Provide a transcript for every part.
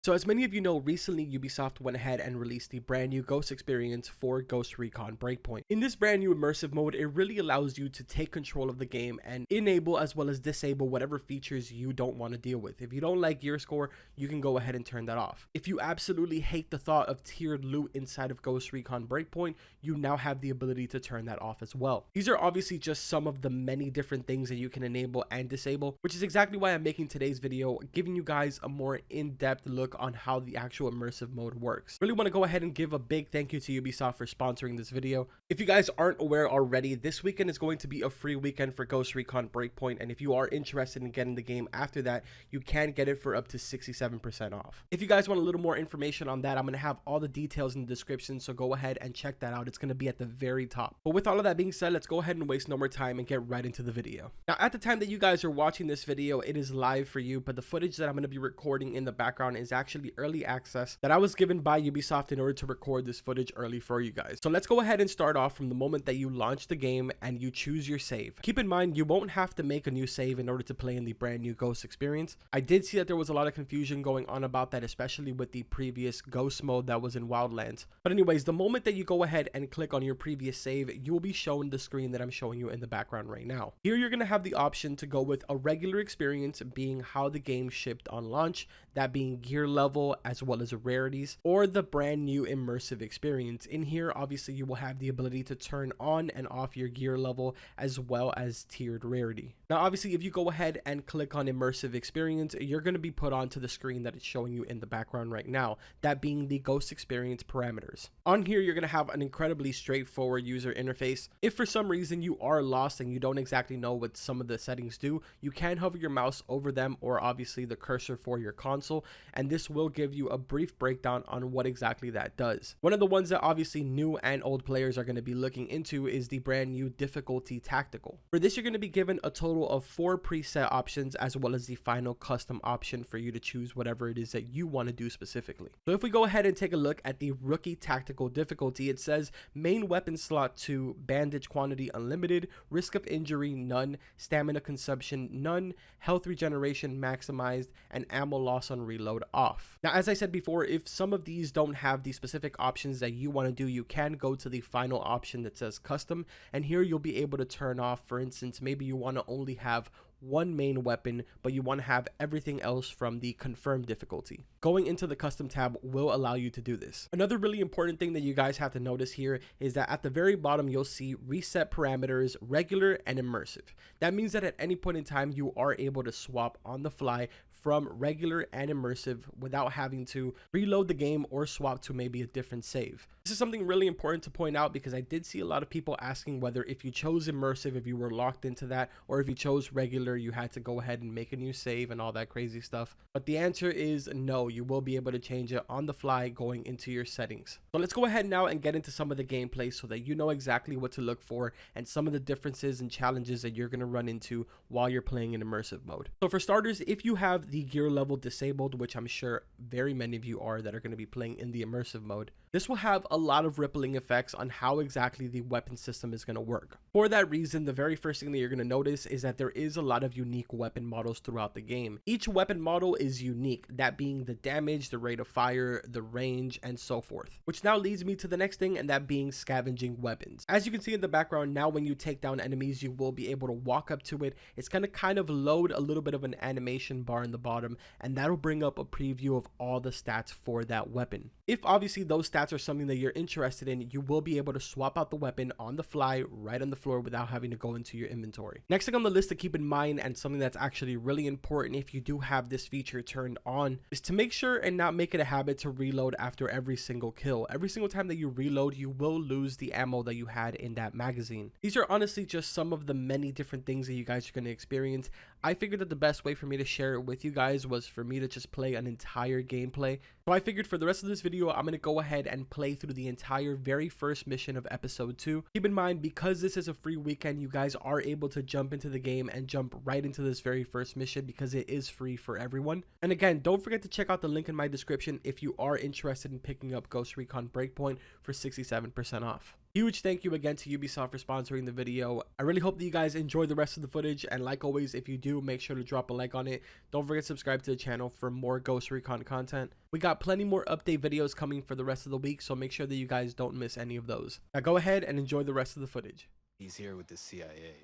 So as many of you know, recently Ubisoft went ahead and released the brand new Ghost experience for Ghost Recon Breakpoint. In this brand new immersive mode, it really allows you to take control of the game and enable as well as disable whatever features you don't want to deal with. If you don't like gear score, you can go ahead and turn that off. If you absolutely hate the thought of tiered loot inside of Ghost Recon Breakpoint, you now have the ability to turn that off as well. These are obviously just some of the many different things that you can enable and disable, which is exactly why I'm making today's video, giving you guys a more in-depth look on how the actual immersive mode works. Really want to go ahead and give a big thank you to Ubisoft for sponsoring this video. If you guys aren't aware already, this weekend is going to be a free weekend for Ghost Recon Breakpoint, and if you are interested in getting the game after that, you can get it for up to 67% off. If you guys want a little more information on that, I'm going to have all the details in the description, so go ahead and check that out. It's going to be at the very top. But with all of that being said, let's go ahead and waste no more time and get right into the video. Now, at the time that you guys are watching this video, it is live for you, but the footage that I'm going to be recording in the background is actually early access that I was given by Ubisoft in order to record this footage early for you guys. So let's go ahead and start off from the moment that you launch the game and you choose your save. Keep in mind, you won't have to make a new save in order to play in the brand new Ghost experience. I did see that there was a lot of confusion going on about that, especially with the previous Ghost mode that was in Wildlands. But anyways, the moment that you go ahead and click on your previous save, you will be shown the screen that I'm showing you in the background right now. Here you're going to have the option to go with a regular experience, being how the game shipped on launch, that being gear level as well as rarities, or the brand new immersive experience. In here, obviously, you will have the ability to turn on and off your gear level as well as tiered rarity. Now, obviously, if you go ahead and click on immersive experience, you're going to be put onto the screen that it's showing you in the background right now, that being the Ghost experience parameters. On here, you're going to have an incredibly straightforward user interface. If for some reason you are lost and you don't exactly know what some of the settings do, you can hover your mouse over them, or obviously the cursor for your console, and this will give you a brief breakdown on what exactly that does. One of the ones that obviously new and old players are going to be looking into is the brand new difficulty tactical. For this, you're going to be given a total of 4 preset options as well as the final custom option for you to choose whatever it is that you want to do specifically. So if we go ahead and take a look at the rookie tactical difficulty, it says main weapon slot 2, bandage quantity unlimited, risk of injury none, stamina consumption none, health regeneration maximized, and ammo loss on reload off. Now, as I said before, if some of these don't have the specific options that you want to do, you can go to the final option that says custom, and here you'll be able to turn off, for instance, maybe you want to only have one main weapon, but you want to have everything else from the confirmed difficulty. Going into the custom tab will allow you to do this. Another really important thing that you guys have to notice here is that at the very bottom, you'll see reset parameters, regular and immersive. That means that at any point in time, you are able to swap on the fly from regular and immersive without having to reload the game or swap to maybe a different save. This is something really important to point out because I did see a lot of people asking whether if you chose immersive, if you were locked into that, or if you chose regular, you had to go ahead and make a new save and all that crazy stuff. But the answer is no, you will be able to change it on the fly going into your settings. So let's go ahead now and get into some of the gameplay so that you know exactly what to look for and some of the differences and challenges that you're going to run into while you're playing in immersive mode. So for starters, if you have the gear level disabled, which I'm sure very many of you are that are going to be playing in the immersive mode, this will have a lot of rippling effects on how exactly the weapon system is going to work. For that reason, the very first thing that you're going to notice is that there is a lot of unique weapon models throughout the game. Each weapon model is unique, that being the damage, the rate of fire, the range, and so forth. Which now leads me to the next thing, and that being scavenging weapons. As you can see in the background, now when you take down enemies, you will be able to walk up to it. It's going to kind of load a little bit of an animation bar in the bottom, and that'll bring up a preview of all the stats for that weapon. If obviously those stats are something that you're interested in, you will be able to swap out the weapon on the fly right on the floor without having to go into your inventory. Next thing on the list to keep in mind, and something that's actually really important if you do have this feature turned on, is to make sure and not make it a habit to reload after every single kill. Every single time that you reload, you will lose the ammo that you had in that magazine. These are honestly just some of the many different things that you guys are going to experience. I figured that the best way for me to share it with you guys was for me to just play an entire gameplay. So I figured for the rest of this video, I'm going to go ahead and play through the entire very first mission of episode 2. Keep in mind, because this is a free weekend, you guys are able to jump into the game and jump right into this very first mission because it is free for everyone. And again, don't forget to check out the link in my description if you are interested in picking up Ghost Recon Breakpoint for 67% off. Huge thank you again to Ubisoft for sponsoring the video. I really hope that you guys enjoy the rest of the footage, and like always, if you do, make sure to drop a like on it. Don't forget to subscribe to the channel for more Ghost Recon content. We got plenty more update videos coming for the rest of the week, so make sure that you guys don't miss any of those. Now go ahead and enjoy the rest of the footage. He's here with the CIA.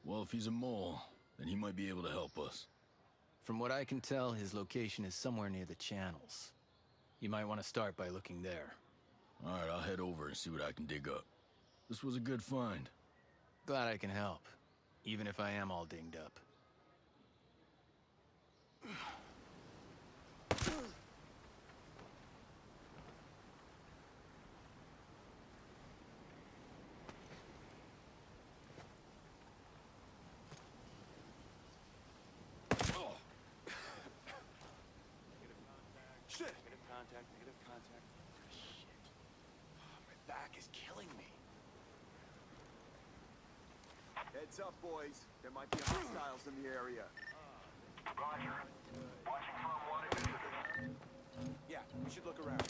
Well, if he's a mole, then he might be able to help us. From what I can tell, his location is somewhere near the channels. You might want to start by looking there. All right, I'll head over and see what I can dig up. This was a good find. Glad I can help, even if I am all dinged up. Shit! Negative contact, negative contact. Shit. Oh, my back is killing me. Heads up, boys. There might be hostiles in the area. Roger. Watching for unwanted visitors. Yeah, we should look around.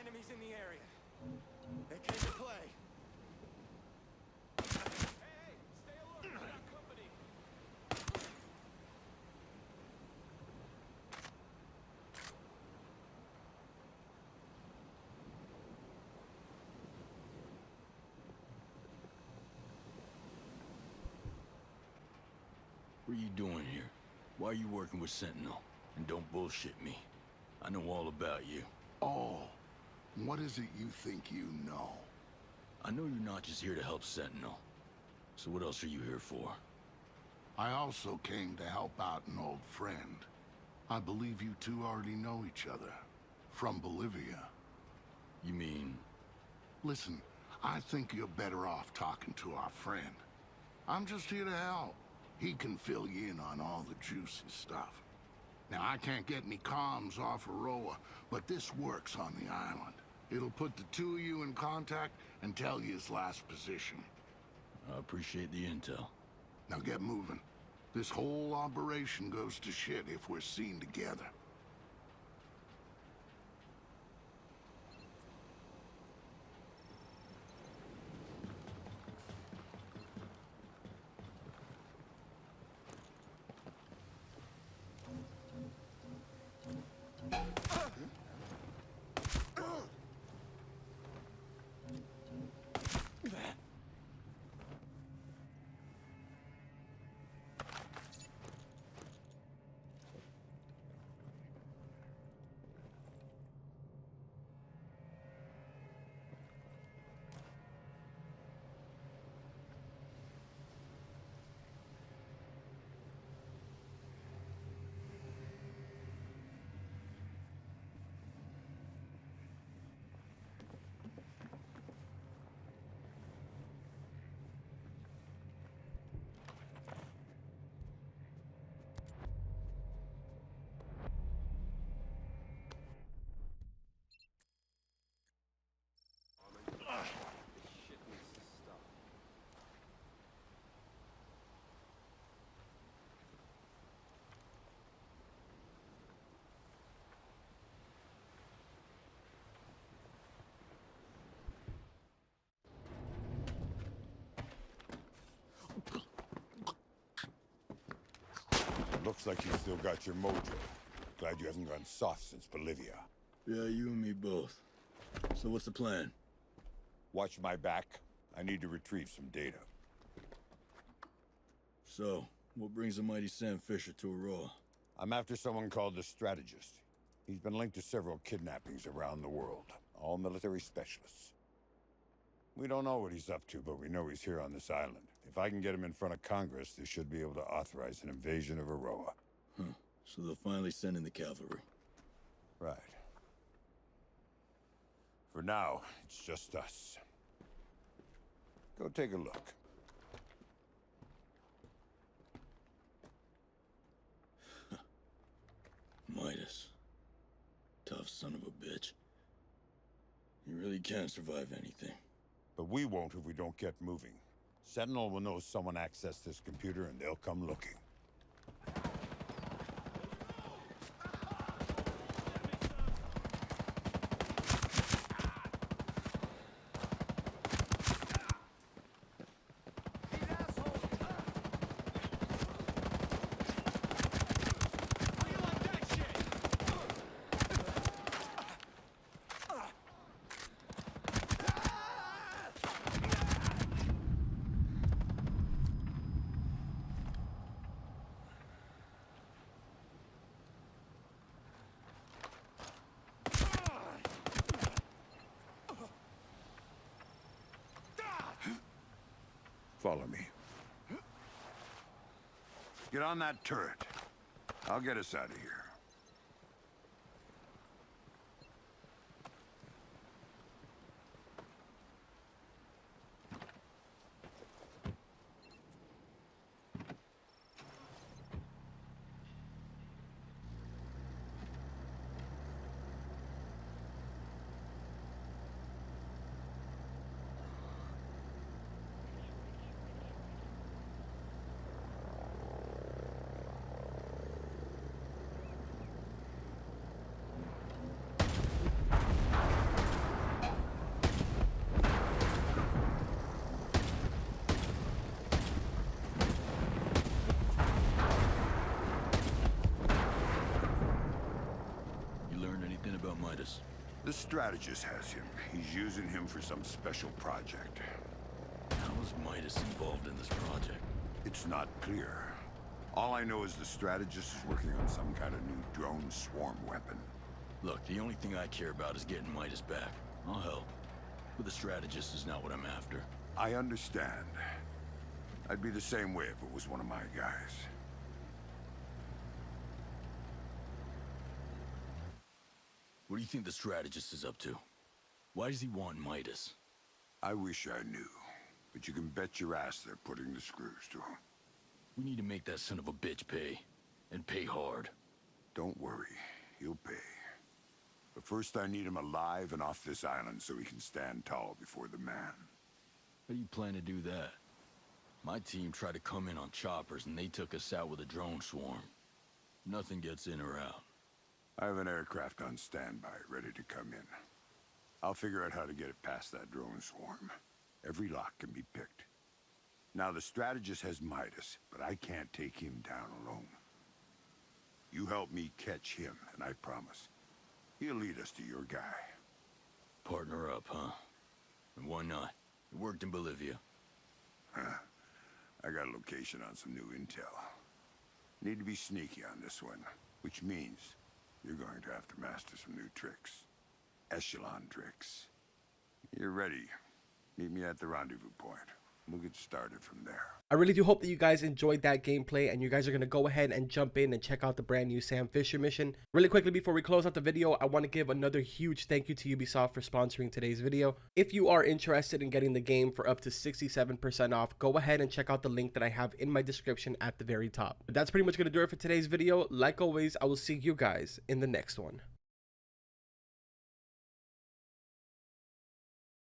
Enemies in the area. They came to play. Hey, stay alert. We got company. What are you doing here? Why are you working with Sentinel? And don't bullshit me. I know all about you. Oh, what is it you think you know? I know you're not just here to help Sentinel. So what else are you here for? I also came to help out an old friend. I believe you two already know each other. From Bolivia. You mean... Listen, I think you're better off talking to our friend. I'm just here to help. He can fill you in on all the juicy stuff. Now, I can't get any comms off Aroa, but this works on the island. It'll put the two of you in contact and tell you his last position. I appreciate the intel. Now get moving. This whole operation goes to shit if we're seen together. Looks like you still got your mojo. Glad you haven't gone soft since Bolivia. Yeah, you and me both. So what's the plan? Watch my back. I need to retrieve some data. So, what brings the mighty Sam Fisher to Aurora? I'm after someone called the Strategist. He's been linked to several kidnappings around the world, all military specialists. We don't know what he's up to, but we know he's here on this island. If I can get him in front of Congress, they should be able to authorize an invasion of Aurora. Huh. So they'll finally send in the cavalry. Right. For now, it's just us. Go take a look. Midas. Tough son of a bitch. He really can't survive anything. But we won't if we don't get moving. Sentinel will know someone accessed this computer and they'll come looking. Follow me. Get on that turret. I'll get us out of here. About Midas. The Strategist has him. He's using him for some special project. How is Midas involved in this project? It's not clear. All I know is the Strategist is working on some kind of new drone swarm weapon. Look, the only thing I care about is getting Midas back. I'll help. But the Strategist is not what I'm after. I understand. I'd be the same way if it was one of my guys. What do you think the Strategist is up to? Why does he want Midas? I wish I knew, but you can bet your ass they're putting the screws to him. We need to make that son of a bitch pay, and pay hard. Don't worry, he'll pay. But first I need him alive and off this island so he can stand tall before the man. How do you plan to do that? My team tried to come in on choppers and they took us out with a drone swarm. Nothing gets in or out. I have an aircraft on standby, ready to come in. I'll figure out how to get it past that drone swarm. Every lock can be picked. Now, the strategist has Midas, but I can't take him down alone. You help me catch him, and I promise, he'll lead us to your guy. Partner up, huh? And why not? It worked in Bolivia. Huh? I got a location on some new intel. Need to be sneaky on this one, which means you're going to have to master some new tricks. Echelon tricks. You're ready. Meet me at the rendezvous point. We'll get started from there. I really do hope that you guys enjoyed that gameplay and you guys are going to go ahead and jump in and check out the brand new Sam Fisher mission. Really quickly before we close out the video, I want to give another huge thank you to Ubisoft for sponsoring today's video. If you are interested in getting the game for up to 67% off, go ahead and check out the link that I have in my description at the very top. But that's pretty much going to do it for today's video. Like always, I will see you guys in the next one.